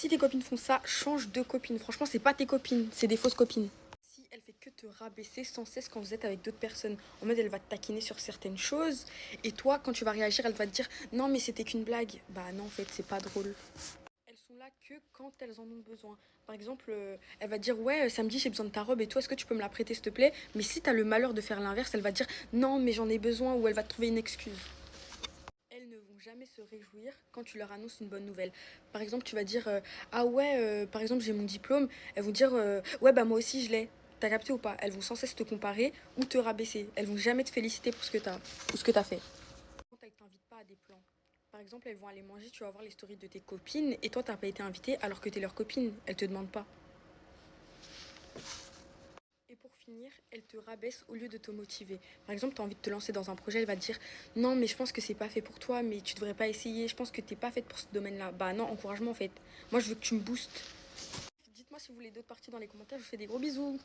Si tes copines font ça, change de copine. Franchement, c'est pas tes copines, c'est des fausses copines. Si elle fait que te rabaisser sans cesse quand vous êtes avec d'autres personnes, en mode elle va te taquiner sur certaines choses, et toi, quand tu vas réagir, elle va te dire non, mais c'était qu'une blague. Bah non, en fait, c'est pas drôle. Elles sont là que quand elles en ont besoin. Par exemple, elle va dire ouais, samedi j'ai besoin de ta robe et toi, est-ce que tu peux me la prêter s'il te plaît? Mais si t'as le malheur de faire l'inverse, elle va dire non, mais j'en ai besoin ou elle va te trouver une excuse. Elles ne vont jamais se réjouir quand tu leur annonces une bonne nouvelle. Par exemple, tu vas dire ah ouais, par exemple, j'ai mon diplôme. Elles vont dire ouais, bah moi aussi je l'ai. T'as capté ou pas? Elles vont sans cesse te comparer ou te rabaisser. Elles vont jamais te féliciter pour ce que t'as ou ce que t'as fait. Quand elles t'invitent pas à des plans. Par exemple, elles vont aller manger, tu vas voir les stories de tes copines et toi, t'as pas été invité alors que t'es leur copine. Elles te demandent pas. Et pour finir, elle te rabaisse au lieu de te motiver. Par exemple, tu as envie de te lancer dans un projet, elle va te dire non, mais je pense que c'est pas fait pour toi, mais tu devrais pas essayer, je pense que t'es pas faite pour ce domaine-là. Bah non, encouragement en fait. Moi, je veux que tu me boostes. Dites-moi si vous voulez d'autres parties dans les commentaires, je vous fais des gros bisous.